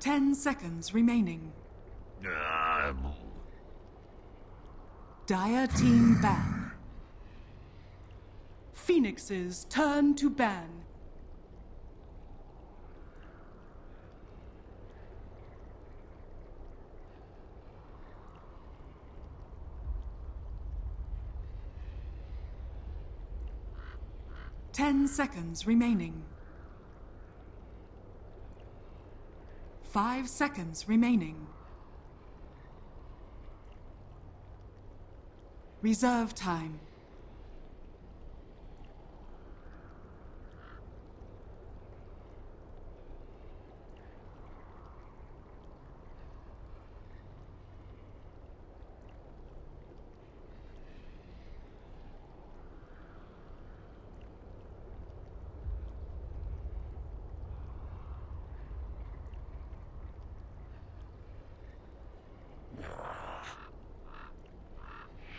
10 seconds remaining. Dire team ban. Phoenix's turn to ban. Ten seconds remaining. 5 seconds remaining. Reserve time.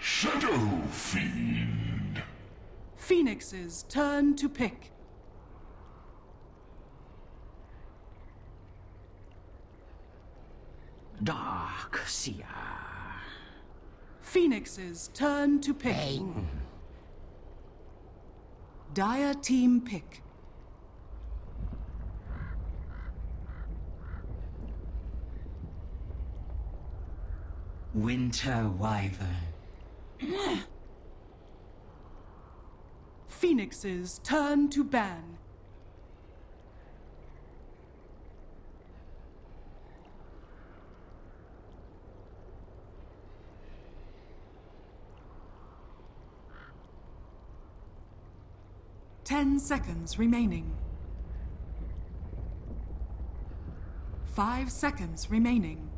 Shadow Fiend. Phoenix's turn to pick. Dark Seer. Phoenix's turn to pick. Bane. Dire team pick. Winter Wyvern. Phoenix's turn to ban. Ten seconds remaining. 5 seconds remaining.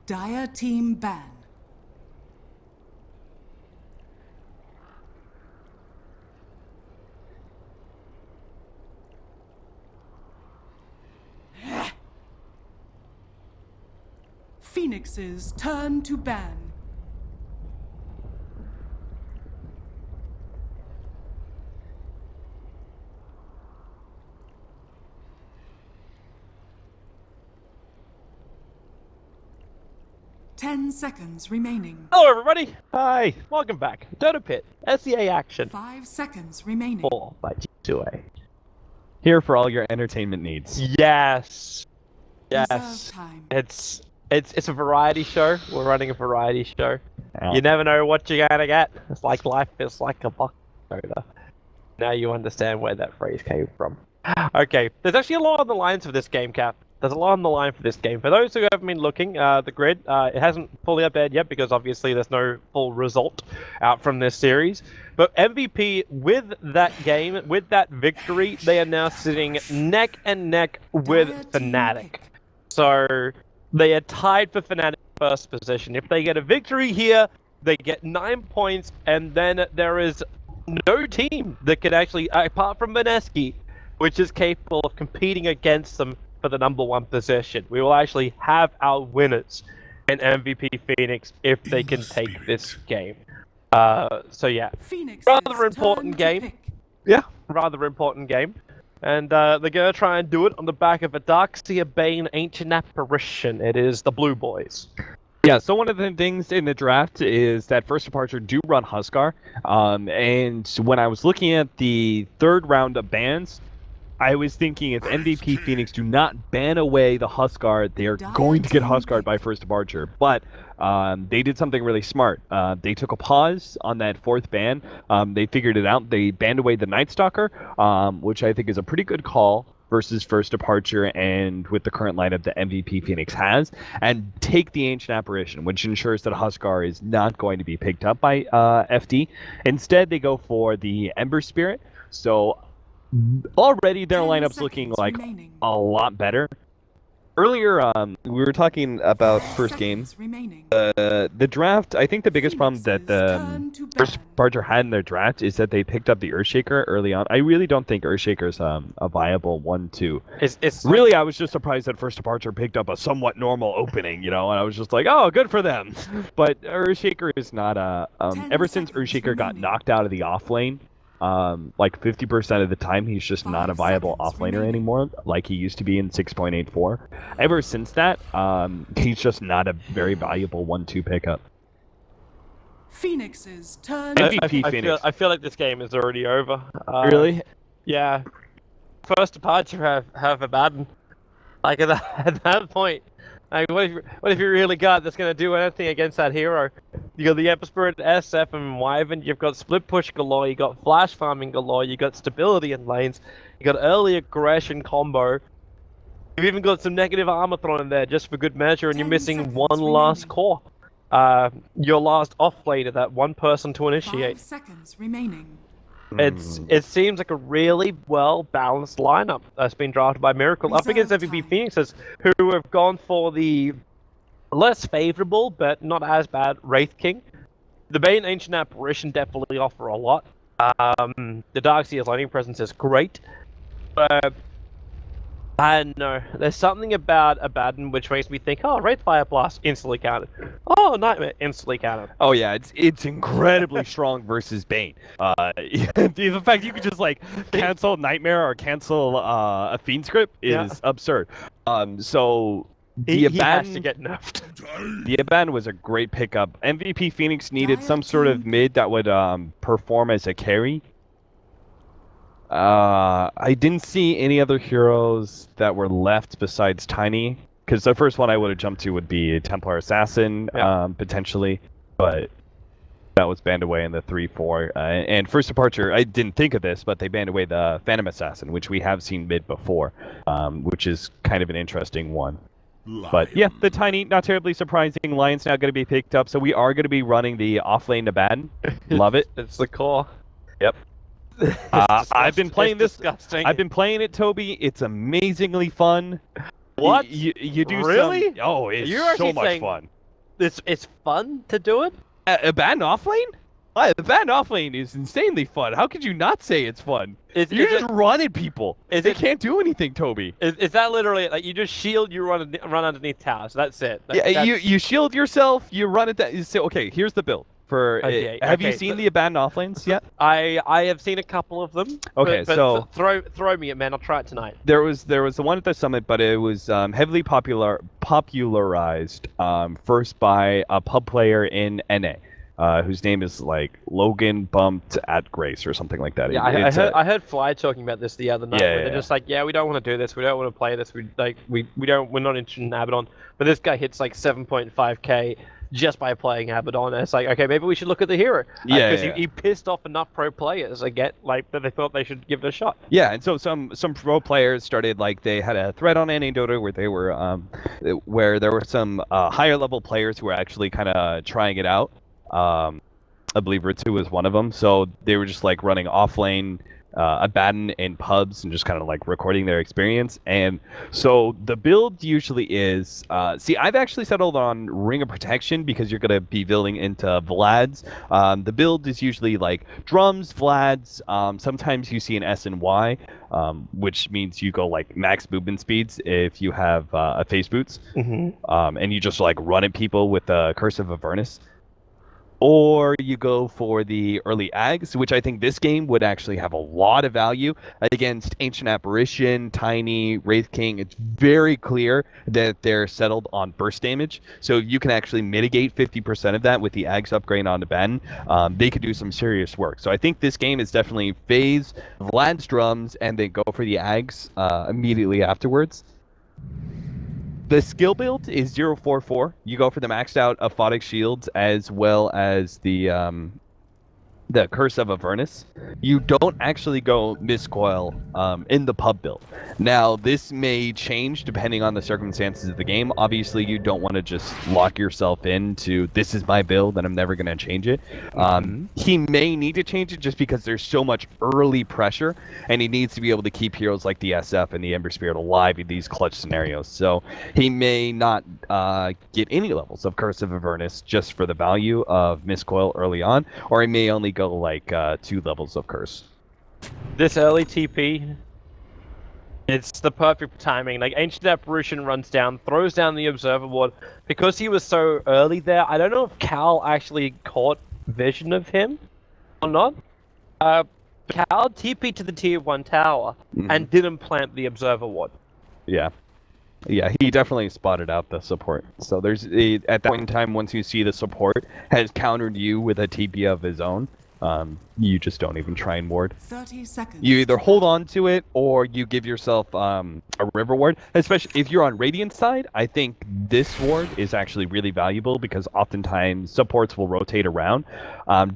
Dire team ban. Phoenix's turn to ban. Ten seconds remaining. Hello everybody! Hi! Welcome back. Dota Pit, SEA action. 5 seconds remaining. 4 by G2A. Here for all your entertainment needs. Yes! Reserve Yes. time. It's a variety show. We're running a variety show. Yeah. You never know what you're gonna get. It's like life is like a box soda. Now you understand where that phrase came from. Okay, there's actually a lot on the lines for this game, Cap. There's a lot on the line for this game. For those who haven't been looking, the grid, it hasn't fully updated yet because obviously there's no full result out from this series. But MVP, with that game, with that victory, they are now sitting neck and neck with Fnatic. So they are tied for Fnatic first position. If they get a victory here, they get 9 points, and then there is no team that could actually, apart from Vaneski, which is capable of competing against them for the #1 position. We will actually have our winners in MVP Phoenix if they can take this game. So yeah, rather important game. Yeah, rather important game. And they're gonna try and do it on the back of a Darkseer Bane Ancient Apparition. It is the Blue Boys. Yeah, so one of the things in the draft is that First Departure do run Huskar. And when I was looking at the third round of bans, I was thinking if MVP Phoenix do not ban away the Huskar, they are going to get Huskar'd by First Departure. But they did something really smart. They took a pause on that 4th ban. They figured it out. They banned away the Night Stalker, which I think is a pretty good call versus First Departure and with the current lineup that MVP Phoenix has, and take the Ancient Apparition, which ensures that Huskar is not going to be picked up by FD. Instead, they go for the Ember Spirit. So already their lineup's looking like a lot better. Earlier, we were talking about first game. The draft, I think the biggest problem that the First Departure had in their draft is that they picked up the Earthshaker early on. I really don't think Earthshaker's a viable 1-2. Really, I was just surprised that First Departure picked up a somewhat normal opening, you know, and I was just like, oh, good for them. But Earthshaker is not a... ever since Earthshaker got knocked out of the off lane, like 50% of the time, he's just not a 5 viable seconds offlaner remaining. anymore, like he used to be in 6.84. Ever since that, he's just not a very valuable 1-2 pickup. Phoenix's turn. MVP I Phoenix. feel like this game is already over. Really? Yeah. First departure have a bad. Like at that point, like what if you really got that's gonna do anything against that hero? You got the Emperor Spirit, SF, and Wyvern. You've got split push galore. You got flash farming galore. You got stability in lanes. You got early aggression combo. You've even got some negative armor thrown in there just for good measure, and you're 10 missing seconds one last remaining. core. Your last off laner, that one person to 5 initiate. seconds remaining. It seems like a really well balanced lineup that's been drafted by Miracle up against Reserve MVP time. Phoenixes, who have gone for the less favorable but not as bad Wraith King. The Bane Ancient Apparition definitely offer a lot. The Darkseer's Lightning Presence is great, but I don't know. There's something about Abaddon which makes me think, oh, Wraith Fire Blast instantly counted. Oh, Nightmare instantly counted. Oh yeah, it's incredibly strong versus Bane. The fact you could just like cancel Nightmare or cancel a Fiend script is Yeah. absurd. So He has Abaddon, to get nerfed. the Abaddon was a great pickup. MVP Phoenix needed Dire some sort of team. mid that would perform as a carry. I didn't see any other heroes that were left besides Tiny, because the first one I would have jumped to would be Templar Assassin, Yeah. potentially, but that was banned away in the 3-4. And First Departure, I didn't think of this, but they banned away the Phantom Assassin, which we have seen mid before, which is kind of an interesting one. But yeah, the Tiny, not terribly surprising. Lion's now going to be picked up, so we are going to be running the off-lane Abaddon. Love it. It's the core. Yep. It's I've been disgusting. playing It's this. disgusting. I've been playing it, Toby. It's amazingly fun. What? You do Really? some... Oh, it's You're so actually much saying- fun. It's fun to do it. Abaddon offlane? Abaddon offlane is insanely fun. How could you not say it's fun? Is You're it- just running people. is They it- can't do anything, Toby. Is that literally like you just shield, you run underneath towers? That's it. Yeah, you shield yourself. You run it. You say, okay, here's the build. Okay, Have you okay, seen so- the Abaddon offlanes yet? I have seen a couple of them. Okay, but so- throw me it, man. I'll try it tonight. There was the one at the summit, but it was heavily popularized first by a pub player in NA, whose name is like Logan Bumped at Grace or something like that. Yeah, I heard Fly talking about this the other night. Yeah, where yeah, they're just like, yeah, we don't want to do this. We don't want to play this. We're not interested in Abaddon. But this guy hits like 7.5k just by playing Abaddon. And it's like, okay, maybe we should look at the hero. Yeah, because yeah. he pissed off enough pro players again, like that they thought they should give it a shot. Yeah, and so some pro players started, like, they had a thread on NA Dota where they were where there were some higher level players who were actually kind of trying it out. I believe Ritsu was one of them. So they were just like running offlane Abaddon in pubs and just kind of like recording their experience. And so the build usually is I've actually settled on Ring of Protection because you're gonna be building into Vlad's. The build is usually like drums, Vlad's. Sometimes you see an S and Y, which means you go like max movement speeds if you have a phase boots, and you just like run at people with the Curse of Avernus. Or you go for the early Ags, which I think this game would actually have a lot of value against Ancient Apparition, Tiny, Wraith King. It's very clear that they're settled on burst damage. So if you can actually mitigate 50% of that with the Ags upgrade on Abaddon, they could do some serious work. So I think this game is definitely phase Vlad's drums and then go for the Ags immediately afterwards. The skill build is 044. You go for the maxed out Aphotic Shields as well as the Curse of Avernus. You don't actually go Miscoil in the pub build. Now, this may change depending on the circumstances of the game. Obviously, you don't want to just lock yourself into, this is my build and I'm never going to change it. He may need to change it just because there's so much early pressure, and he needs to be able to keep heroes like the SF and the Ember Spirit alive in these clutch scenarios. So he may not get any levels of Curse of Avernus just for the value of Miscoil early on, or he may only go like 2 levels of Curse. This early TP, it's the perfect timing. Like, Ancient Apparition runs down, throws down the Observer Ward. Because he was so early there, I don't know if Cal actually caught vision of him or not. Cal TP to the tier 1 tower and didn't plant the observer ward. Yeah. Yeah, he definitely spotted out the support. So there's at that point in time, once you see the support has countered you with a TP of his own, you just don't even try and ward. 30 seconds. You either hold on to it or you give yourself a river ward. Especially if you're on Radiant side, I think this ward is actually really valuable because oftentimes supports will rotate around.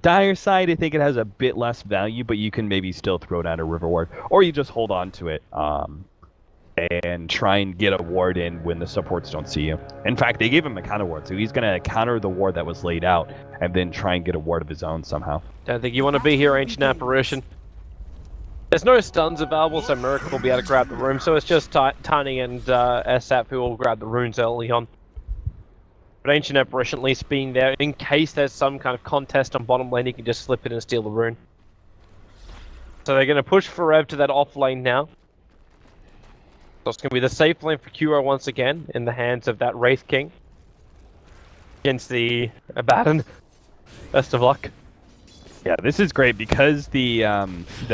Dire side, I think it has a bit less value, but you can maybe still throw down a river ward, or you just hold on to it. And try and get a ward in when the supports don't see you. In fact, they gave him a counter ward, so he's going to counter the ward that was laid out and then try and get a ward of his own somehow. Don't think you want to be here, Ancient Apparition. There's no stuns available, so Miracle will be able to grab the room, so it's just Tiny and SAP who will grab the runes early on. But Ancient Apparition at least being there, in case there's some kind of contest on bottom lane, he can just slip in and steal the rune. So they're going to push Forev to that off lane now. So it's going to be the safe lane for Kuro once again, in the hands of that Wraith King. Against the Abaddon. Best of luck. Yeah, this is great because the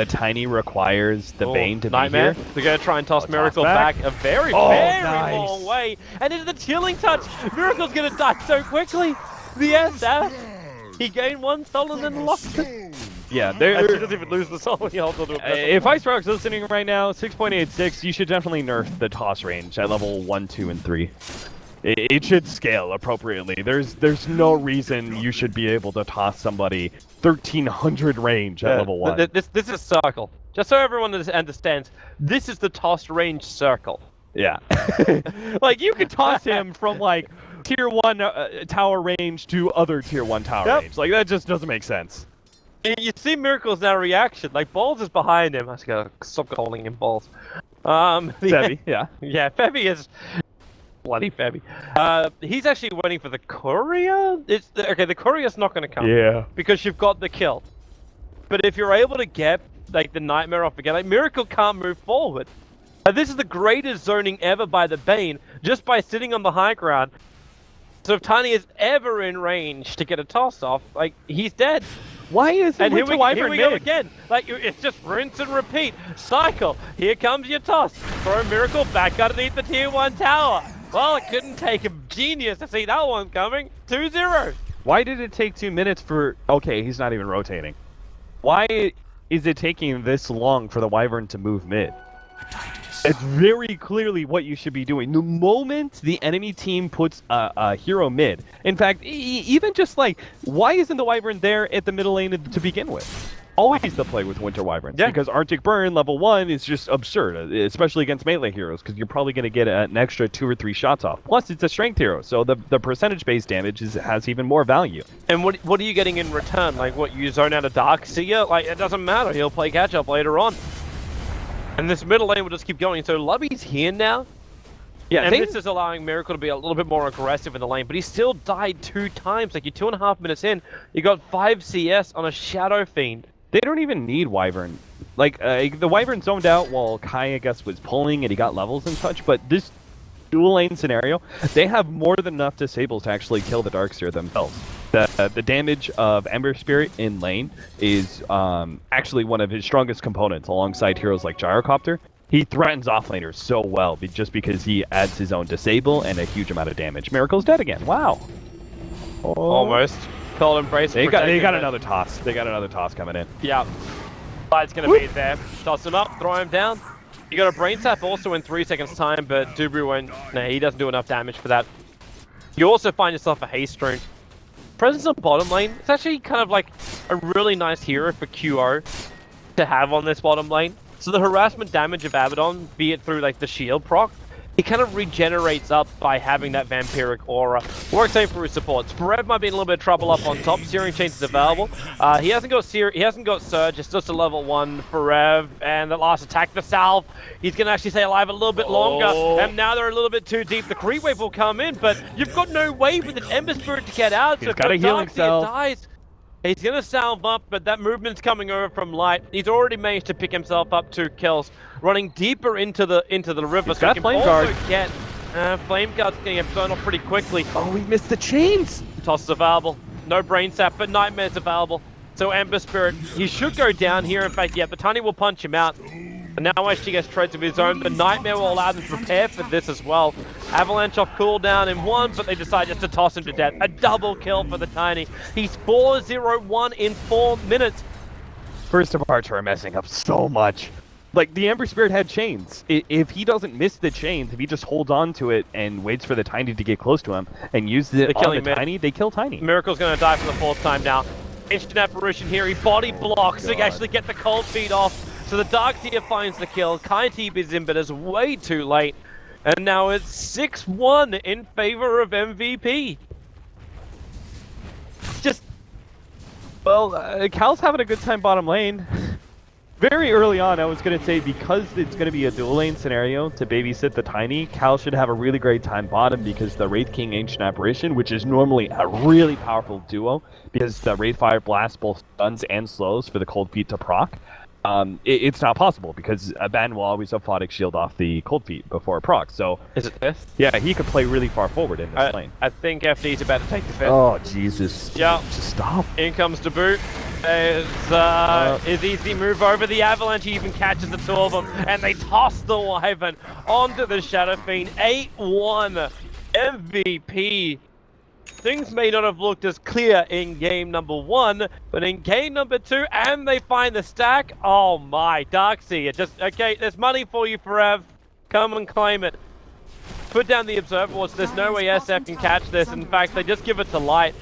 Tiny requires the Bane to Nightmare. be here. They're going to try and toss Miracle back a very long way. And into the chilling touch. Miracle's going to die so quickly. The SF. He gained 1 soul and then lost it. Yeah, He there. doesn't even lose the soul. He holds on to it. If Icerock's listening right now, 6.86, you should definitely nerf the toss range at level 1, 2, and 3. It should scale appropriately. There's no reason you should be able to toss somebody 1300 range at level 1. This is a circle. Just so everyone understands, this is the tossed range circle. Yeah. Like, you could toss him from, like, tier 1 tower range to other tier 1 tower range. Like, that just doesn't make sense. You see Miracle's now reaction. Like, Balls is behind him. I just gotta stop calling him Balls. Febby, yeah. Yeah, Febby is... Bloody Febby. He's actually waiting for the courier? Okay, the courier's not gonna come. Yeah. Because you've got the kill. But if you're able to get, like, the Nightmare off again, like, Miracle can't move forward. This is the greatest zoning ever by the Bane, just by sitting on the high ground. So if Tiny is ever in range to get a toss off, like, he's dead. Why is And here we go again. Like, it's just rinse and repeat. Cycle. Here comes your toss. Throw Miracle back underneath the tier 1 tower. Well, it couldn't take a genius to see that one coming. 2-0. Why did it take 2 minutes for... Okay, he's not even rotating. Why is it taking this long for the Wyvern to move mid? It's very clearly what you should be doing. The moment the enemy team puts a hero mid, in fact, even just like, why isn't the Wyvern there at the middle lane to begin with? Always the play with Winter Wyverns, because Arctic Burn level 1 is just absurd, especially against melee heroes, because you're probably going to get an extra 2 or 3 shots off. Plus, it's a strength hero, so the percentage-based damage has even more value. And what are you getting in return? Like, what, you zone out a Darkseer? Like, it doesn't matter. He'll play catch-up later on. And this middle lane will just keep going. So Lubby's here now. Yeah, and this is allowing Miracle to be a little bit more aggressive in the lane, but he still died 2 times. Like, you're 2.5 minutes in, you got 5 CS on a Shadow Fiend. They don't even need Wyvern. Like, the Wyvern zoned out while Kai, I guess, was pulling and he got levels and such, but this dual lane scenario, they have more than enough disables to actually kill the Darkseer themselves. The damage of Ember Spirit in lane is actually one of his strongest components alongside heroes like Gyrocopter. He threatens offlaners so well just because he adds his own disable and a huge amount of damage. Miracle's dead again. Wow. Almost. Cold Embrace. They got another toss. They got another toss coming in. Yeah. Light's going to be there. Toss him up, throw him down. You got a Brain Sap also in 3 seconds time, but Dubru won't... Nah, he doesn't do enough damage for that. You also find yourself a Haste Rune. Presence on bottom lane, it's actually kind of like a really nice hero for QO to have on this bottom lane. So the harassment damage of Abaddon, be it through like the shield proc, he kind of regenerates up by having that vampiric aura. Works same for his supports. Forev might be in a little bit of trouble up on top. Searing Chains is available. He hasn't got Surge. It's just a level 1 Forev. And the last attack, the Salve. He's going to actually stay alive a little bit longer. And now they're a little bit too deep. The creep wave will come in, but you've got no way with an Ember Spirit to get out. He's got a healing cell. Dies. He's going to salve up, but that movement's coming over from Light. He's already managed to pick himself up 2 kills, running deeper into the river. He's got Flame Guard. Get Flame Guard's going to get burned off pretty quickly. Oh, we missed the chains. Toss is available. No Brain Sap, but Nightmare's available. So Ember Spirit, he should go down here. In fact, yeah, the Tiny will punch him out. And now actually gets treads of his own. The Nightmare will allow them to prepare for this as well. Avalanche off cooldown in one, but they decide just to toss him to death. A double kill for the Tiny. He's 4-0-1 in 4 minutes. First Departure are messing up so much. Like, the Ember Spirit had chains. If he doesn't miss the chains, if he just holds on to it and waits for the Tiny to get close to him and uses it on the Tiny, they kill Tiny. Miracle's going to die for the 4th time now. Ancient Apparition here, he body blocks to actually get the cold feet off. So the Dark Tier finds the kill. Kaitib is in, but it's way too late. And now it's 6-1 in favor of MVP. Just... Well, Cal's having a good time bottom lane. Very early on, I was going to say, because it's going to be a dual lane scenario to babysit the Tiny, Cal should have a really great time bottom because the Wraith King Ancient Apparition, which is normally a really powerful duo, because the Wraith Fire Blast both stuns and slows for the Cold Feet to proc, it's not possible because Aban will always have Photic Shield off the Cold Feet before proc. So is it this? Yeah, he could play really far forward in this lane. I think FD's about to take the fifth. Oh, Jesus. Yeah. Just stop. In comes Debut. Is easy move over the Avalanche. He even catches the two of them, and they toss the Wyvern onto the Shadow Fiend. 8-1 MVP. Things may not have looked as clear in game number 1, but in game number 2, and they find the stack. Oh my, Darkseer, just, okay, there's money for you, Forev. Come and claim it. Put down the Observer Watch. There's no way SF can catch this. In fact, they just give it to Light.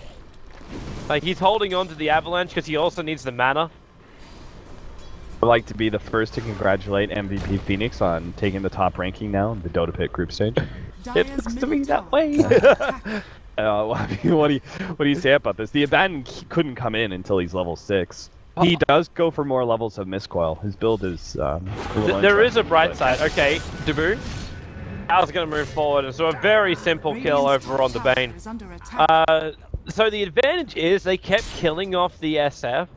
Like, he's holding on to the Avalanche because he also needs the mana. I'd like to be the first to congratulate MVP Phoenix on taking the top ranking now in the Dota Pit Groupstage. It looks to me that way. What do you say about this? The Aban couldn't come in until he's level 6. He does go for more levels of Miscoil. His build is there is a bright side. Okay, Debut. Al's going to move forward, and so a very simple kill over on the Bane. So the advantage is they kept killing off the SF.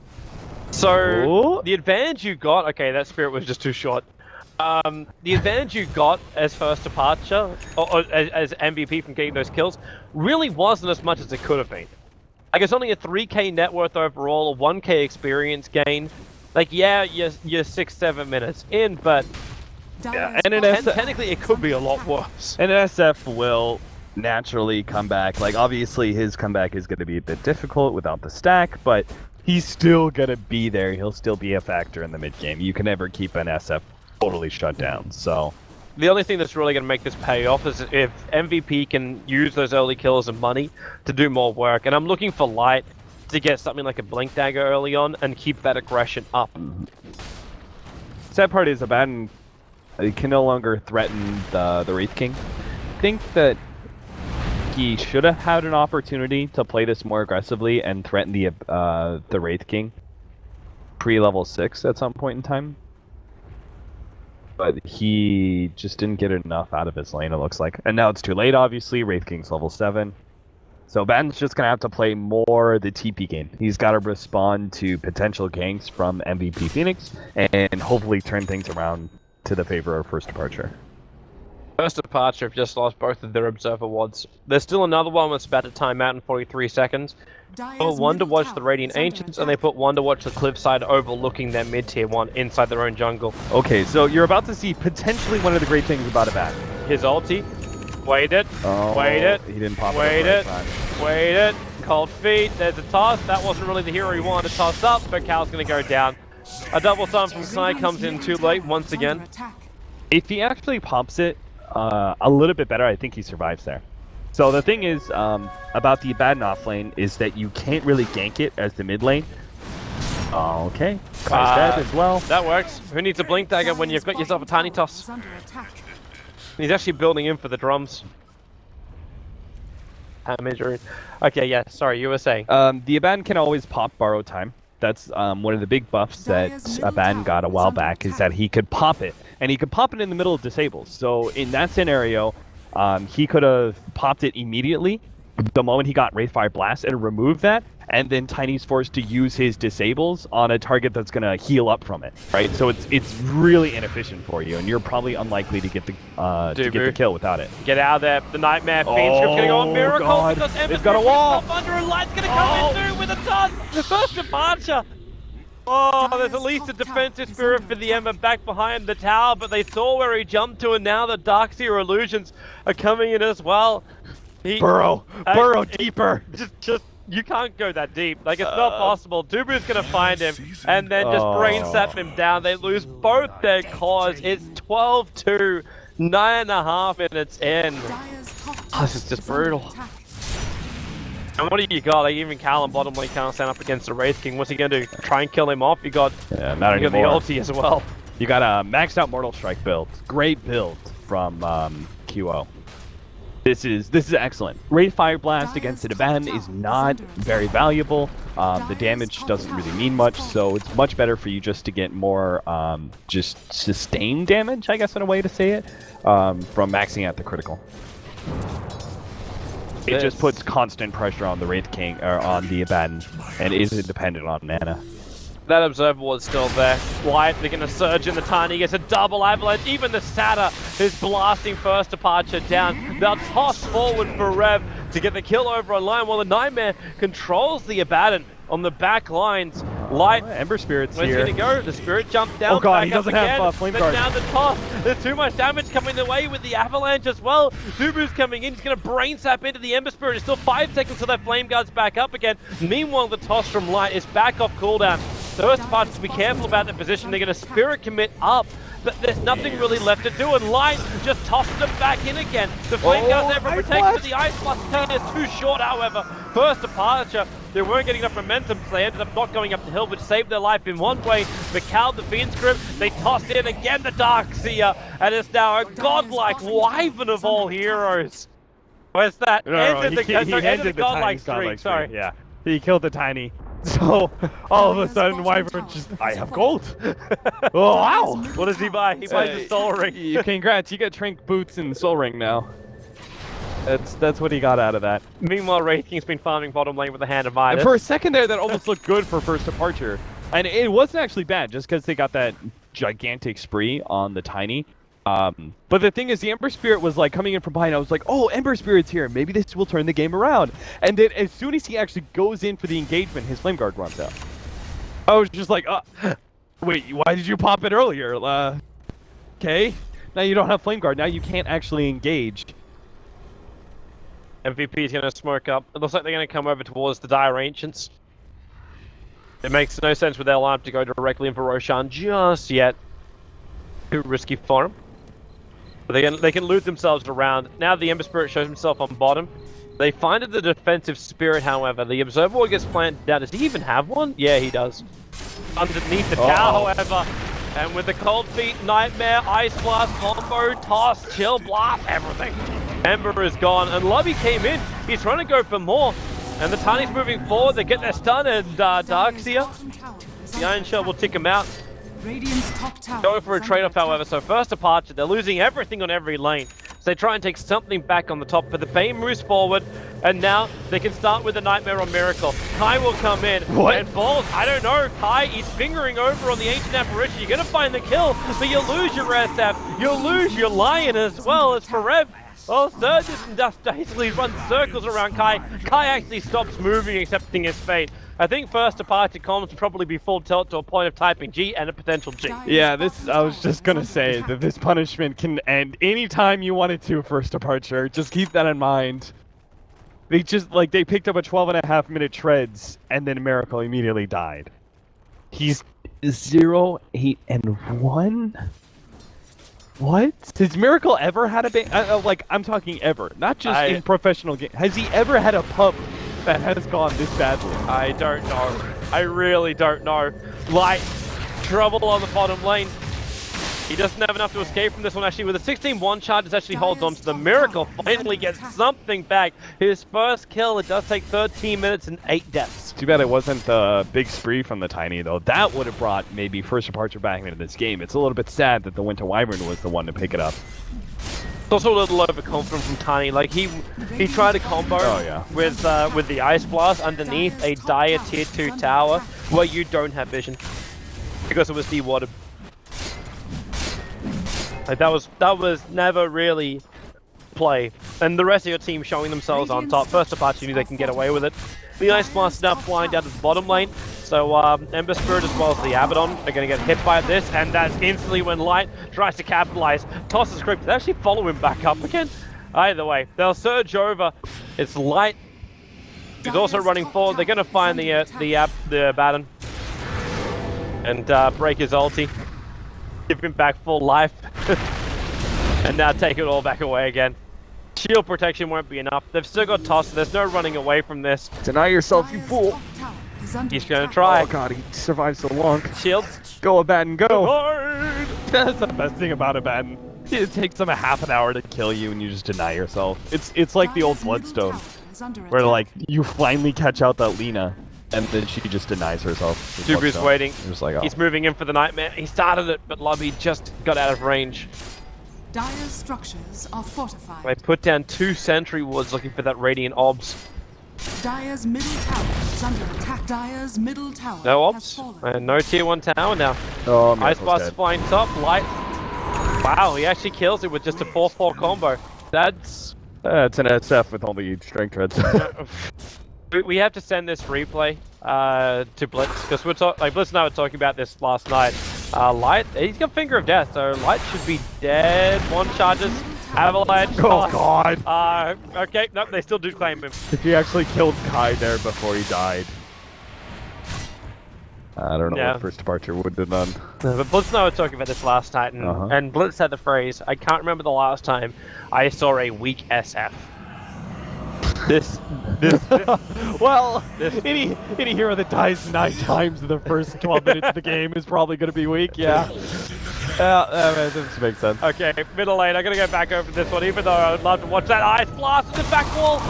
So the advantage you got, okay, that Spirit was just too short. The advantage you got as first departure, or as MVP from getting those kills, really wasn't as much as it could have been. Like, it's only a 3k net worth overall, a 1k experience gain. Like, yeah, you're 6-7 minutes in, but yeah, and technically it could be a lot worse. And an SF will naturally come back. Like, obviously his comeback is going to be a bit difficult without the stack, but he's still going to be there. He'll still be a factor in the mid game. You can never keep an SF totally shut down. So the only thing that's really going to make this pay off is if MVP can use those early kills and money to do more work. And I'm looking for Light to get something like a Blink Dagger early on and keep that aggression up. Sad part is Abaddon can no longer threaten the Wraith King. I think that he should have had an opportunity to play this more aggressively and threaten the Wraith King pre-level 6 at some point in time. But he just didn't get enough out of his lane, it looks like. And now it's too late, obviously. Wraith King's level 7. So Ben's just going to have to play more the TP game. He's got to respond to potential ganks from MVP Phoenix and hopefully turn things around to the favor of First Departure. First Departure have just lost both of their Observer Wads. There's still another one that's about to time out in 43 seconds. Put one to watch the Radiant Ancients, and they put one to watch the Cliffside overlooking their mid-tier one inside their own jungle. Okay, so you're about to see potentially one of the great things about Abaddon. His ulti. Wait it. Wait it. He didn't pop Wait it. Wait it. Cold feet. There's a toss. That wasn't really the hero he wanted to toss up, but Cal's going to go down. A double stun from Sai comes in too late once again. If he actually pops it a little bit better, I think he survives there. So the thing is about the Abaddon offlane is that you can't really gank it as the mid lane. Okay, dead as well. That works. Who needs a Blink Dagger when you've got yourself a tiny toss? He's actually building in for the drums. Okay, yeah, sorry, you were saying. The Abaddon can always pop borrow time. That's one of the big buffs that Abaddon got a while back, is that he could pop it. And he could pop it in the middle of disables. So in that scenario, he could have popped it immediately the moment he got Wraithfire Blast and removed that, and then Tiny's forced to use his disables on a target that's going to heal up from it, right? So it's really inefficient for you, and you're probably unlikely to get the kill without it. Get out of there. The Nightmare Fiend script's going to go on Miracle God. because It's got a wall. Under and Light's going to come in through with a ton. The first departure. Oh, there's at least a defensive spirit for the Ember back behind the tower, but they saw where he jumped to, and now the Darkseer illusions are coming in as well. Burrow deeper. Just you can't go that deep. Like, it's not possible. Dubu's gonna find him and then just brain sap him down. They lose both their cores. It's 12-2, 9.5 minutes in. Oh, this is just brutal. And what do you got? Like, even Callum bottom lane can't stand up against the Wraith King. What's he gonna do? Try and kill him off? You got not the anymore. ulti as well. You got a maxed out Mortal Strike build. Great build from QO. This is excellent. Wraith Fire Blast against the Abaddon is not very valuable. The damage doesn't really mean much, so it's much better for you just to get more just sustained damage, I guess, in a way to say it, from maxing out the critical. It just puts constant pressure on the Wraith King, or on the Abaddon, and isn't dependent on mana. That Observer was still there. Light, they're going to surge in the Tiny. He gets a double avalanche. Even the Satyr is blasting first departure down. They'll toss forward for Rev to get the kill over on line, while the Nightmare controls the Abaddon on the back lines. Light, Ember Spirit's where's here. he going to go? The Spirit jumps down. Oh god, back he doesn't up have again, Flame but Guard. now the toss. There's too much damage coming their way with the avalanche as well. Dubu's coming in. He's going to brain sap into the Ember Spirit. It's still 5 seconds till that Flame Guard's back up again. Meanwhile, the toss from Light is back off cooldown. First part to be careful about the position. They're going to Spirit commit up, but there's nothing really left to do, and Light just tosses them back in again. The Flame Guard's there for protection, but the Ice Blast is too short, however. First departure, they weren't getting enough momentum, so they ended up not going up the hill, which saved their life in one way. Cal, the Fiend Script, they tossed in again the Darkseer, and it's now a godlike Wyvern of all heroes. Where's that? No, ended he ended ended the the godlike Tiny's streak, sorry. Yeah, he killed the Tiny. So, all of a sudden, Wyvern just, I have gold. Oh, wow. What does he buy? He buys a Soul Ring. Congrats, you get Trank Boots and Soul Ring now. That's what he got out of that. Meanwhile, Wraith King's been farming bottom lane with the Hand of Midas. And for a second there, that almost looked good for first departure. And it wasn't actually bad, just because they got that gigantic spree on the Tiny. But the thing is, the Ember Spirit was like coming in from behind. I was like, oh, Ember Spirit's here. Maybe this will turn the game around. And then as soon as he actually goes in for the engagement, his Flame Guard runs out. I was just like, wait, why did you pop it earlier? Okay, now you don't have Flame Guard. Now you can't actually engage. MVP is going to smoke up. It looks like they're going to come over towards the Dire Ancients. It makes no sense with their lineup to go directly in for Roshan just yet. Too risky for him. But they can loot themselves around. Now the Ember Spirit shows himself on bottom. They find the defensive spirit, however. The Observer gets planted down. Does he even have one? Yeah, he does. Underneath the tower, however. And with the Cold Feet, Nightmare, Ice Blast, Combo, Toss, Chill, Blast, everything. Ember is gone, and Lobby came in. He's trying to go for more. And the Tiny's moving forward. They get their stun, and Darkseer. The Iron Shell will tick him out. Going for a trade-off, however, so first departure, they're losing everything on every lane. So they try and take something back on the top, but the Bane moves forward, and now they can start with the Nightmare on Miracle. Kai will come in, and Balls, I don't know, Kai, he's fingering over on the Ancient Apparition. You're going to find the kill, but you lose your SF, you'll lose your Lion as well as for Rev. Well, Surges and Dust basically run circles around Kai. Kai actually stops moving, accepting his fate. I think first departure comms would probably be full tilt to a point of typing G and a potential G. Yeah, I was just gonna say that this punishment can end anytime you want it to, first departure. Just keep that in mind. They picked up a 12.5 minute treads, and then Miracle immediately died. He's 0, 8, and 1? What? Has Miracle ever had a ban? I'm talking ever, not just in professional games. Has he ever had a pub that has gone this badly? I don't know. I really don't know. Light, trouble on the bottom lane. He doesn't have enough to escape from this one, actually. With a 16-1 charge, it actually holds on to the Miracle. Finally gets something back. His first kill, it does take 13 minutes and 8 deaths. Too bad it wasn't the big spree from the Tiny, though. That would have brought maybe first departure back into this game. It's a little bit sad that the Winter Wyvern was the one to pick it up. It's also a little overconfident from Tiny. Like he tried a combo with the Ice Blast underneath a dire tier 2 tower where you don't have vision because it was dewatered. Like that was never really play. And the rest of your team showing themselves on top. First Apache knew they can get away with it. The Ice Blast now flying down to the bottom lane. So Ember Spirit as well as the Abaddon are going to get hit by this, and that's instantly when Light tries to capitalize. Tosses Crypt. They actually follow him back up again. Either way, they'll surge over. It's Light who's also running forward. They're going to find the Abaddon and break his ulti. Give him back full life. And now take it all back away again. Shield protection won't be enough. They've still got Toss. There's no running away from this. Deny yourself, you fool. He's gonna try. Oh god, he survived so long. Shields. Go, Abaddon, go! That's the best thing about Abaddon. It takes them a half an hour to kill you and you just deny yourself. It's like the old Bloodstone, where like, you finally catch out that Lina, and then she just denies herself. Dubu's waiting. Just like, oh. He's moving in for the Nightmare. He started it, but Lobby just got out of range. Dire's structures are fortified. They put down 2 sentry wards looking for that Radiant Obs. Dire's middle tower is under attack. Dire's middle tower No has Obs, fallen. and no tier 1 tower now. Oh, Ice Blast flying top, Light. Wow, he actually kills it with just a 4-4 combo. That's... it's an SF with only strength treads. We have to send this replay to Blitz, because Blitz and I were talking about this last night. Light, he's got Finger of Death, so Light should be dead. 1 charges, Avalanche. Oh god! Okay, nope, they still do claim him. If he actually killed Kai there before he died. I don't know what first departure would have done. But Blitz and I were talking about this last night, and Blitz had the phrase, I can't remember the last time I saw a weak SF. Well, any hero that dies 9 times in the first 12 minutes of the game is probably going to be weak, yeah. That makes sense. Okay, middle lane, I'm going to go back over this one, even though I would love to watch that Ice Blast in the back wall.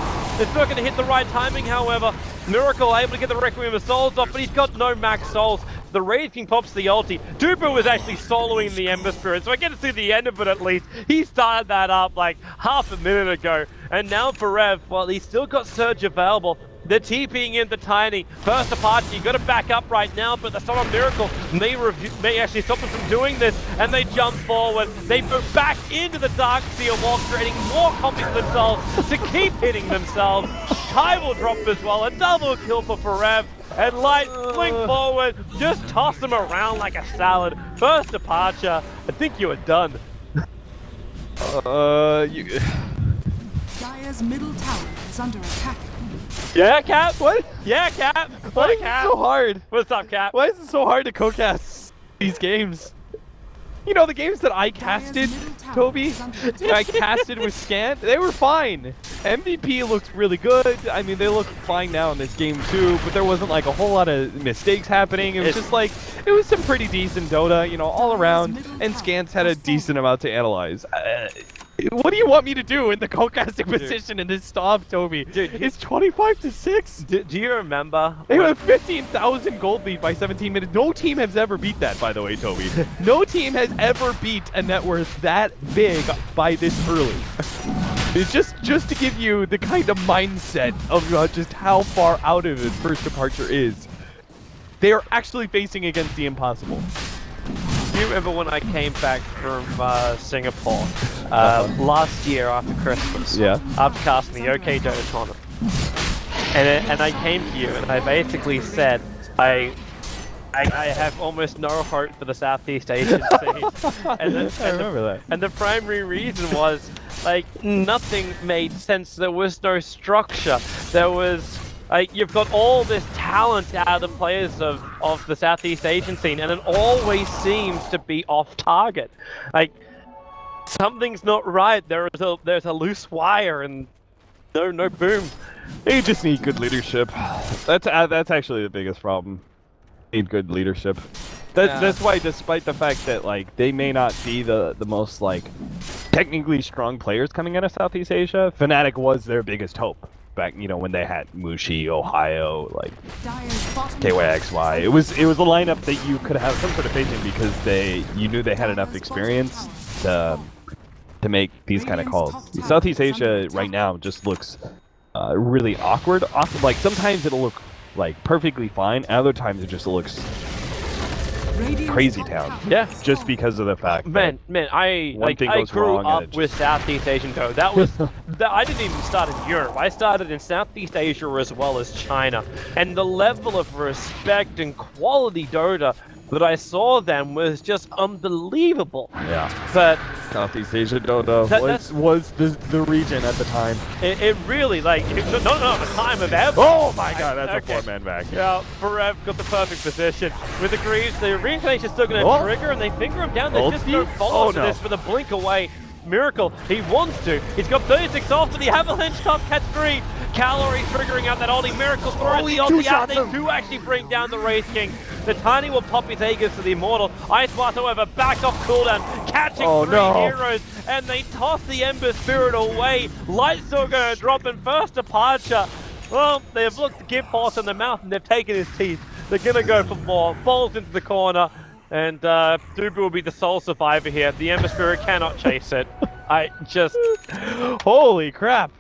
It's not going to hit the right timing, however. Miracle able to get the Requiem of Souls off, but he's got no max souls. The Wraith King pops the ulti. Dubu was actually soloing the Ember Spirit, so I get to see the end of it at least. He started that up like half a minute ago. And now for Rev, well, he's still got Surge available. They're TPing in the Tiny. First Apache, you got to back up right now, but the Summon Miracle may actually stop them from doing this, and they jump forward. They move back into the Dark Seer while creating more copies of themselves to keep hitting themselves. Kai will drop as well, a double kill for Forev. And Light, fling forward, just toss them around like a salad. First Departure, I think you are done. Dire's middle tower is under attack. Yeah, Cap? What? Yeah, Cap? Why is Cap? it so hard? What's up, Cap? Why is it so hard to co-cast these games? You know, the games that I casted, Toby, I casted with Scant, they were fine. MVP looks really good. I mean, they look fine now in this game too, but there wasn't like a whole lot of mistakes happening. It was just like, it was some pretty decent Dota, you know, all around, and Scant's had a decent amount to analyze. What do you want me to do in the co-casting position in this stop, Toby? Dude, it's 25-6. Do you remember? They have 15,000 gold lead by 17 minutes. No team has ever beat that, by the way, Toby. No team has ever beat a net worth that big by this early. It's just to give you the kind of mindset of just how far out of it first departure is. They are actually facing against the impossible. Do you remember when I came back from Singapore last year after Christmas? Yeah. After casting the OK Dota tournament. And I came to you and I basically said, I have almost no hope for the Southeast Asian scene. I remember that. And the primary reason was, like, nothing made sense. There was no structure. There was... Like, you've got all this talent out of the players of the Southeast Asian scene, and it always seems to be off target. Like, something's not right. There's a loose wire, and no boom. They just need good leadership. That's actually the biggest problem. Need good leadership. That's why, despite the fact that like they may not be the most like technically strong players coming out of Southeast Asia, Fnatic was their biggest hope. Back, you know, when they had Mushi, Ohio, like KYXY, it was a lineup that you could have some sort of faith in because you knew they had enough experience to to make these kind of calls. Southeast Asia right now just looks really awkward. Like sometimes it'll look like perfectly fine, other times it just looks crazy town. Yeah. Just because of the fact Man, I grew up with Southeast Asian code. That was, I didn't even start in Europe. I started in Southeast Asia as well as China. And the level of respect and quality Dota that I saw then was just unbelievable. Yeah. But Southeast Asia Dota was the region at the time. it really, like, no, the time of ever. Oh my god, that's a 4-man back. Yeah, Forev got the perfect position. With the Greaves, the reincarnation's still going to trigger, and they finger him down. There's just no follow to this with a blink away. Miracle, he wants to. He's got 36 off for the Avalanche top catch 3. Calorie triggering out that ulti. Miracle throws the ulti out. They do actually bring down the Wraith King. The Tiny will pop his Aegis to the Immortal. Ice Blast, however, back off cooldown, catching 3 heroes, and they toss the Ember Spirit away. Light's still going to drop in first departure. Well, they've looked Give Force in the mouth and they've taken his teeth. They're going to go for more. Falls into the corner. And Dubu will be the sole survivor here. The Ember Spirit cannot chase it. I just... Holy crap.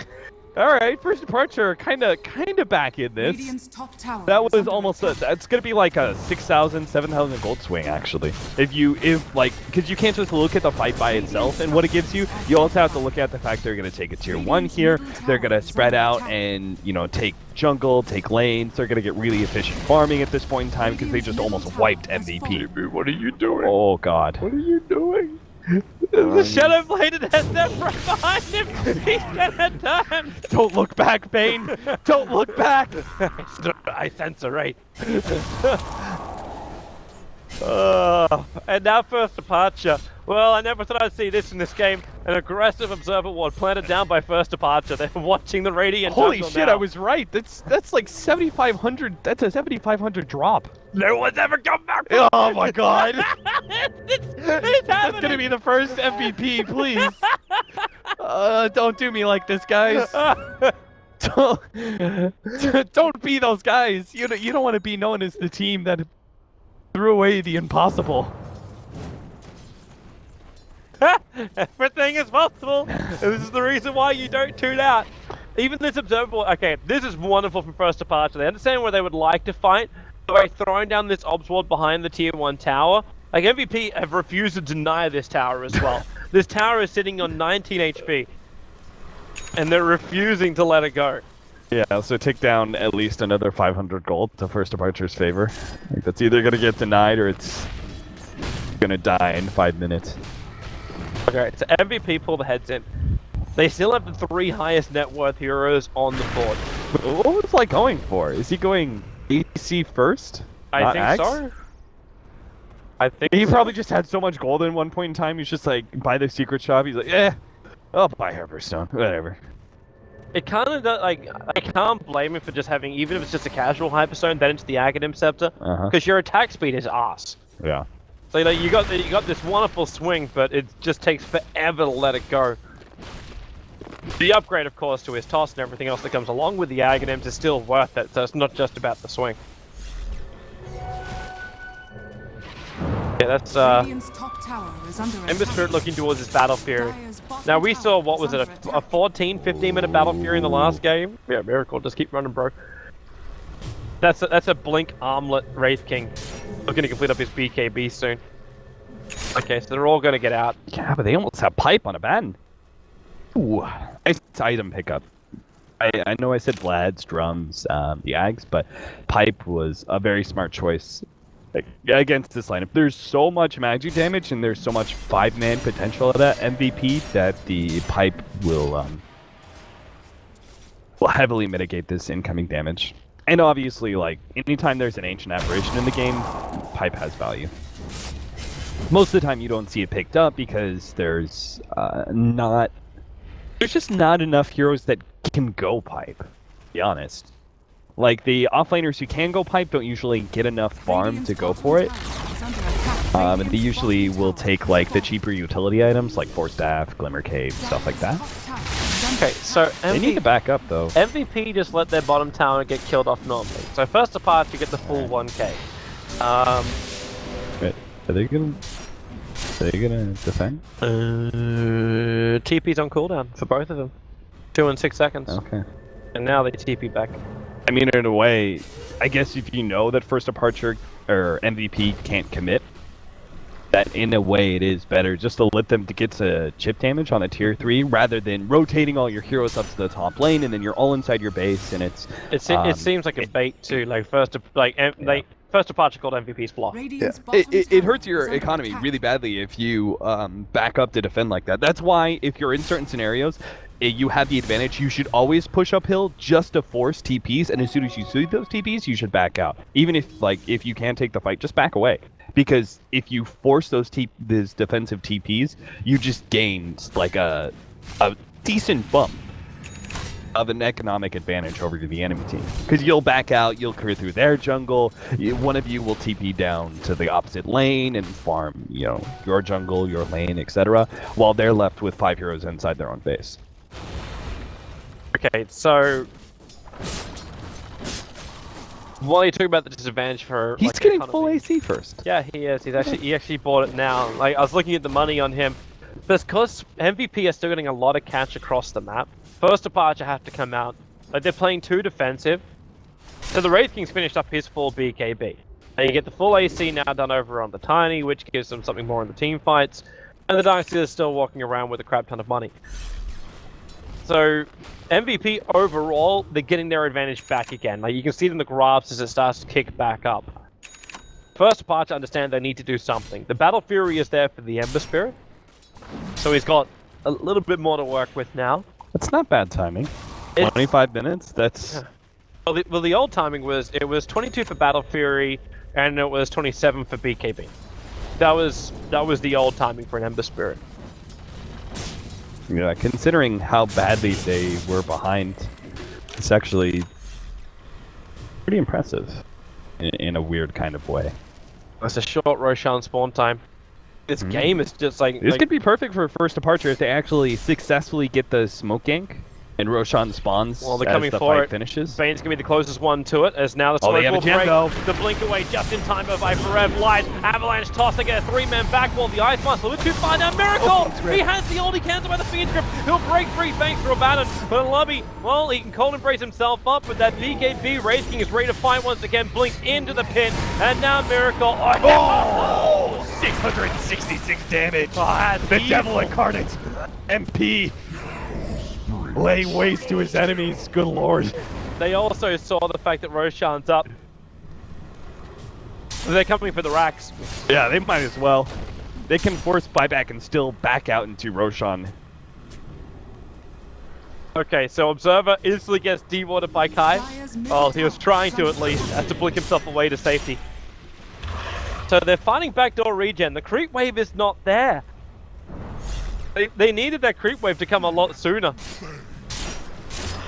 Alright, first departure, kinda back in this. Radiant's top tower That is was under almost attack. that's gonna be like a 6,000, 7,000 gold swing actually. Because you can't just look at the fight by itself and what it gives you. You also have to look at the fact they're gonna take a tier 1 here. They're gonna spread out and, you know, take jungle, take lanes. They're gonna get really efficient farming at this point in time because they just almost wiped MVP. What are you doing? Oh god. What are you doing? The Shadow Blade has stepped right behind him. He's gonna turn. Don't look back, Bane. Don't look back. I sense a wraith. And now first departure. Well, I never thought I'd see this in this game. An aggressive observer ward planted down by first departure. They're watching the Radiant. Holy jungle shit, now. I was right. That's like 7,500. That's a 7,500 drop. No one's ever come back. Oh my god. It's That's gonna be the first MVP, please. Don't do me like this, guys. Don't be those guys. You don't want to be known as the team that threw away the impossible. Everything is possible. This is the reason why you don't tune out. Even this observable. Okay, this is wonderful from first departure. They understand where they would like to fight by throwing down this obs ward behind the tier 1 tower. Like MVP have refused to deny this tower as well. This tower is sitting on 19 HP, and they're refusing to let it go. Yeah, so take down at least another 500 gold to first departure's favor. Like that's either gonna get denied or it's gonna die in 5 minutes. Okay, so MVP pull the heads in. They still have the 3 highest net worth heroes on the board. What was like going for? Is he going AC first? I Not think Axe? so. I think He so. probably just had so much gold in one point in time. He's just like, buy the secret shop. He's like, I'll buy Herberstone. Whatever. It kind of like I can't blame him for just having, even if it's just a casual hyperstone, then into the Aghanim Scepter, because your attack speed is ass. Yeah. So you got this wonderful swing, but it just takes forever to let it go. The upgrade, of course, to his toss and everything else that comes along with the Aghanims is still worth it. So it's not just about the swing. Yeah, that's Radiant's top tower is under Ember attack. Spirit looking towards his Battle Fury. Dire's bottom Now we saw, tower what is was it, under a attack. 14, 15-minute Battle Fury in the last game? Yeah, miracle. Just keep running, bro. That's a Blink Armlet Wraith King. Looking to complete up his BKB soon. Okay, so they're all going to get out. Yeah, but they almost have pipe on a ban. Ooh, nice item pickup. I know I said Vlad's, drums, the Ags, but pipe was a very smart choice against this lineup. There's so much magic damage and there's so much 5-man potential of that MVP that the pipe will heavily mitigate this incoming damage. And obviously, like, anytime there's an ancient apparition in the game, pipe has value. Most of the time you don't see it picked up because there's just not enough heroes that can go pipe, to be honest. Like, the offlaners who can go pipe don't usually get enough farm to go for it. And they usually will take, like, the cheaper utility items, like Force Staff, Glimmer Cave, stuff like that. Okay, so They need to back up, though. MVP just let their bottom tower get killed off normally. So first apart, you get the full 1k. Wait, are they gonna... Are you gonna defend? TP's on cooldown for both of them. 2 and 6 seconds. Okay. And now they TP back. I mean, in a way, I guess if you know that first departure or MVP can't commit, that in a way it is better just to let them to get to chip damage on a tier 3 rather than rotating all your heroes up to the top lane and then you're all inside your base and it's. It seems like a bait too. Like first departure called MVP's flaw. Radiant's Yeah. bottom It tower hurts your is under economy attack. really badly if you back up to defend like that. That's why if you're in certain scenarios, you have the advantage. You should always push uphill just to force TPs, and as soon as you see those TPs, you should back out. Even if you can't take the fight, just back away. Because if you force those defensive TPs, you just gain like a decent bump of an economic advantage over the enemy team. Because you'll back out, you'll clear through their jungle, one of you will TP down to the opposite lane and farm, your jungle, your lane, etc. While they're left with 5 heroes inside their own base. Okay, so while you talk about the disadvantage for He's like, getting economy- full AC first. Yeah, he is. He actually bought it now. Like I was looking at the money on him, because MVP are still getting a lot of catch across the map. First departure have to come out. Like they're playing too defensive. So the Wraith King's finished up his full BKB. And you get the full AC now done over on the Tiny, which gives them something more in the team fights. And the Dynasty is still walking around with a crap ton of money. So MVP overall, they're getting their advantage back again. Like you can see it in the graphs as it starts to kick back up. First departure understand they need to do something. The Battle Fury is there for the Ember Spirit. So he's got a little bit more to work with now. That's not bad timing. It's- 25 minutes, that's... Well, the old timing was, it was 22 for Battle Fury, and it was 27 for BKB. That was the old timing for an Ember Spirit. Yeah, considering how badly they were behind, it's actually pretty impressive in a weird kind of way. It's a short Roshan spawn time. This game is just like... This could be perfect for first departure if they actually successfully get the smoke gank and Roshan spawns Well, they're as coming the for fight it. finishes. Bane's gonna be the closest one to it, as now the Oh, smoke they have a will gem, break. though. The blink away just in time by Forever Light. Avalanche toss, they get a 3-man back wall. The Ice Master, a little too far now. Miracle! He has the ult, he cancelled by the Fiend Grip. He'll break free thanks to Abaddon. But Lubby, well, he can cold embrace himself up, but that BKB Wraith King is ready to fight once again. Blink into the pit, and now Miracle. Oh! 666 damage! that's The evil. Devil Incarnate! MP! Laying waste to his enemies, good lord. They also saw the fact that Roshan's up. They're coming for the racks. Yeah, they might as well. They can force buyback and still back out into Roshan. Okay, so Observer instantly gets dewatered by Kai. Well, he was trying to at least. Has to blink himself away to safety. So they're fighting backdoor regen. The creep wave is not there. They needed that creep wave to come a lot sooner.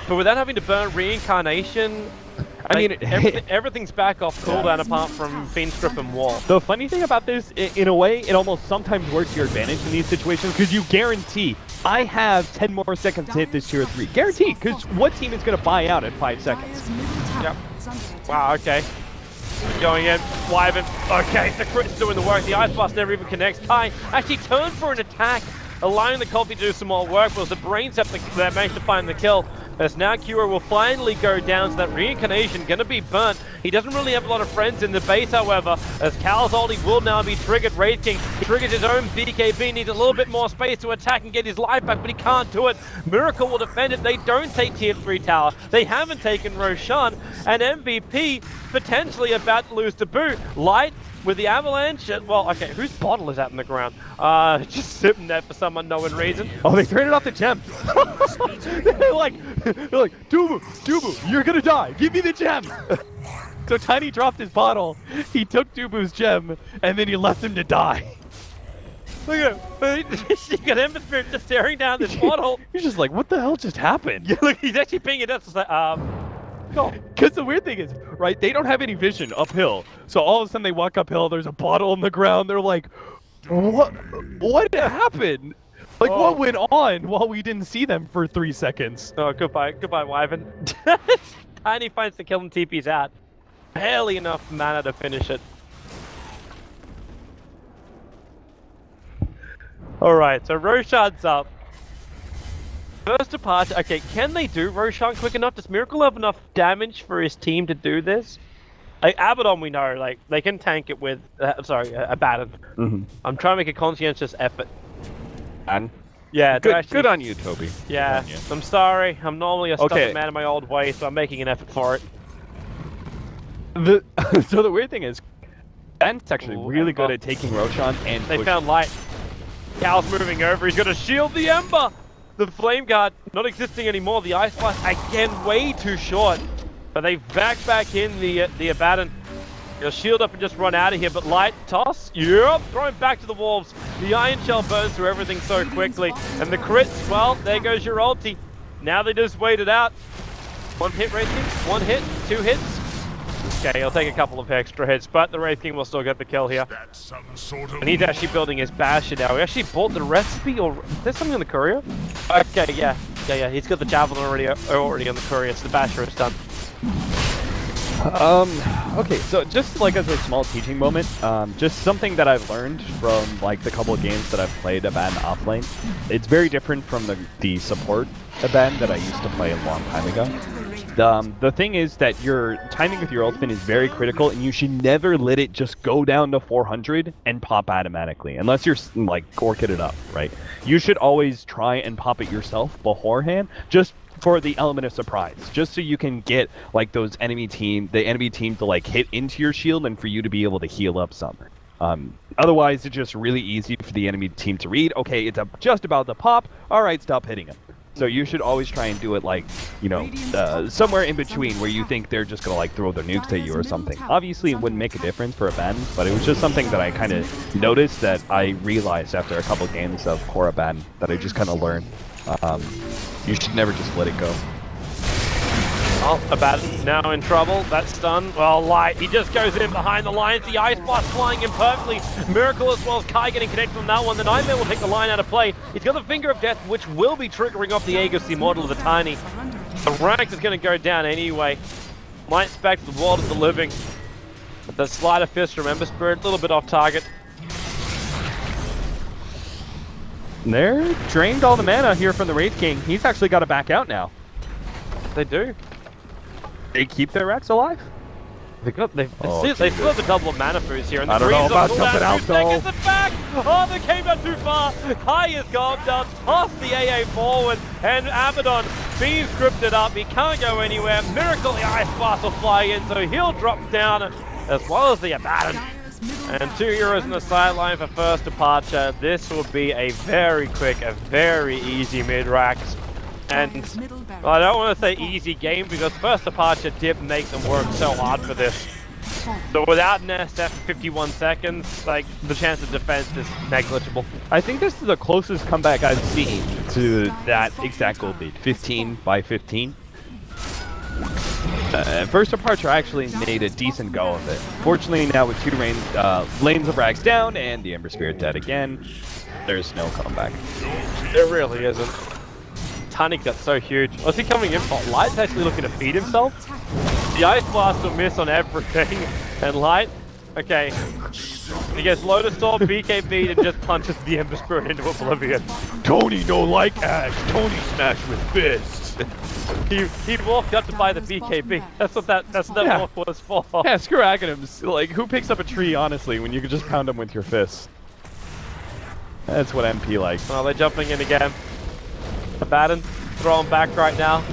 But without having to burn reincarnation, I mean, everything's back off cooldown apart from Fiend Grip and Wall. the funny thing about this, in a way, it almost sometimes works to your advantage in these situations because you guarantee, I have 10 more seconds to hit this tier 3. Guaranteed, because what team is going to buy out at 5 seconds? Dire's middle tower Yep. is under attack. Wow, okay. Going in, Wyvern. Okay, the crit's doing the work. The Ice Blast never even connects. Kai actually turned for an attack, allowing the Coffee to do some more work. Was the Brains that managed to find the kill. As now Cure will finally go down, so that reincarnation gonna be burnt. He doesn't really have a lot of friends in the base, however, as Cal's ulti will now be triggered. Wraith King triggers his own BKB, needs a little bit more space to attack and get his life back, but he can't do it. Miracle will defend it. They don't take tier 3 tower. They haven't taken Roshan, and MVP potentially about to lose to boot. Light with the avalanche. Well, okay, whose bottle is that in the ground? Just sitting there for some unknown reason. Oh, they traded off the gem. they're like, Dubu, you're gonna die. Give me the gem. So Tiny dropped his bottle. He took Dubu's gem, and then he left him to die. Look at him. You got Ember Spirit just staring down this bottle. He's just like, what the hell just happened? Yeah, look, he's actually pinging it up. It's like, No, because the weird thing is, right, they don't have any vision uphill. So all of a sudden they walk uphill, there's a bottle on the ground, they're like, what happened? Like, what went on while we didn't see them for 3 seconds? oh, goodbye, Wyvern. Tiny finds the kill and TP's out. Barely enough mana to finish it. Alright, so Roshan's up. First departure. Okay, can they do Roshan quick enough? Does Miracle have enough damage for his team to do this? Like, Abaddon, we know, like, they can tank it with, Abaddon. I'm trying to make a conscientious effort. And Yeah, good on you, Toby. Yeah, Good on you. I'm sorry. I'm normally a stubborn Okay. man in my old way, so I'm making an effort for it. So the weird thing is, Ben's actually Ooh, really good Ember. at taking Roshan and They push. found light. Cal's moving over. He's going to shield the Ember. The Flame Guard not existing anymore. The Ice Blast, again, way too short. But they back in the Abaddon. He'll shield up and just run out of here. But light toss. Yep. Throwing back to the Wolves. The Iron Shell burns through everything so quickly. And the crits, well, there goes your ulti. Now they just wait it out. One hit, Wraith King. One hit. Two hits. Okay, he'll take a couple of extra hits, but the Wraith King will still get the kill here. That's some sort of And he's actually building his Bastion now. He actually bought the recipe, or is there something on the courier? Okay, yeah. He's got the Javelin already on the courier, so the Basher is done. Okay, so just like as a small teaching moment, just something that I've learned from like the couple of games that I've played Abaddon offlane. It's very different from the support Abaddon that I used to play a long time ago. The thing is that your timing with your ultimate is very critical, and you should never let it just go down to 400 and pop automatically, unless you're like gorking it up, right? You should always try and pop it yourself beforehand, just for the element of surprise, just so you can get like the enemy team to like hit into your shield and for you to be able to heal up some. Otherwise, it's just really easy for the enemy team to read, okay, it's just about to pop, alright, stop hitting him. So you should always try and do it like, you know, somewhere in between where you think they're just gonna like throw their nukes at you or something. Obviously, it wouldn't make a difference for Abaddon, but it was just something that I kind of noticed that I realized after a couple games of core Abaddon that I just kind of learned. You should never just let it go. Oh, Abaddon now in trouble. That's done. Well, light. He just goes in behind the lines. The Ice Blast flying in perfectly. Miracle as well as Kai getting connected from that one. The Nightmare will take the line out of play. He's got the Finger of Death, which will be triggering off the Aegis, the Immortal of the Tiny. The rank is going to go down anyway. Light's back to the world of the living. But the Slider Fist, remember, Spirit, a little bit off target. They're drained all the mana here from the Wraith King. He's actually got to back out now. They do. They keep their Rex alive? They still have the double mana boost here. And the I don't know Breeze will about pull jumping down out, 2 though. seconds and back! Oh, they came out too far! Kai is gone down, toss the AA forward, and Abaddon being scripted up. He can't go anywhere. Miracle, the Ice Blast will fly in, so he'll drop down, as well as the Abaddon. And 2 heroes in the sideline for first departure. This will be a very quick, a very easy mid-racks. And well, I don't want to say easy game because first departure did make them work so hard for this. So without an SF in 51 seconds, like the chance of defense is negligible. I think this is the closest comeback I've seen to that exact gold lead. 15 by 15. First departure actually made a decent go of it. Fortunately, now with 2 lanes of rags down and the Ember Spirit dead again, there's no comeback. There really isn't. Tiny got so huge. Was he coming in for Light's actually looking to feed himself? The Ice Blast will miss on everything. And Light, okay. He gets Lotus Storm, BKB, and just punches the Ember Spirit into oblivion. Tony no like Ash. Tony smash with fists. He walked up to buy the BKB. That's what that Yeah. walk was for. Yeah, screw acronyms. Like, who picks up a tree, honestly, when you can just pound them with your fists? That's what MP likes. Well, they're jumping in again. Abaddon throwing back right now.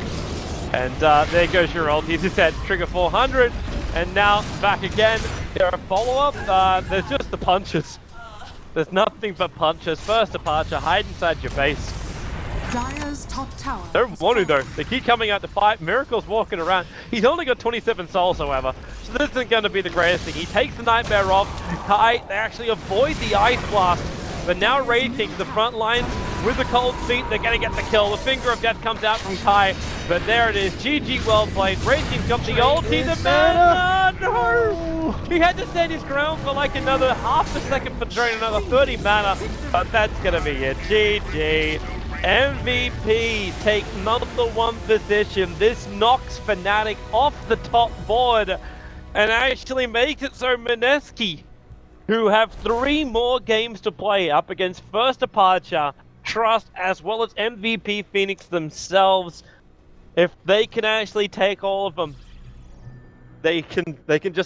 And there goes your ult. He's just at trigger 400. And now back again. There are follow-up. There's just the punches. There's nothing but punches. First departure, hide inside your base. Dire's top tower. Don't want to though. They keep coming out to fight. Miracle's walking around. He's only got 27 souls, however. So this isn't going to be the greatest thing. He takes the Nightmare off. Kai, they actually avoid the Ice Blast. But now Wraith King, the front lines with the cold feet, they're going to get the kill. The Finger of Death comes out from Kai. But there it is. GG, well played. Wraith King's got the ulti. The mana! No! He had to stand his ground for like another half a second for draining another 30 mana. But that's going to be it. GG. MVP take #1 position. This knocks Fnatic off the top board and actually makes it so Mineski who have 3 more games to play up against First Departure, Trust, as well as MVP Phoenix themselves. If they can actually take all of them, they can just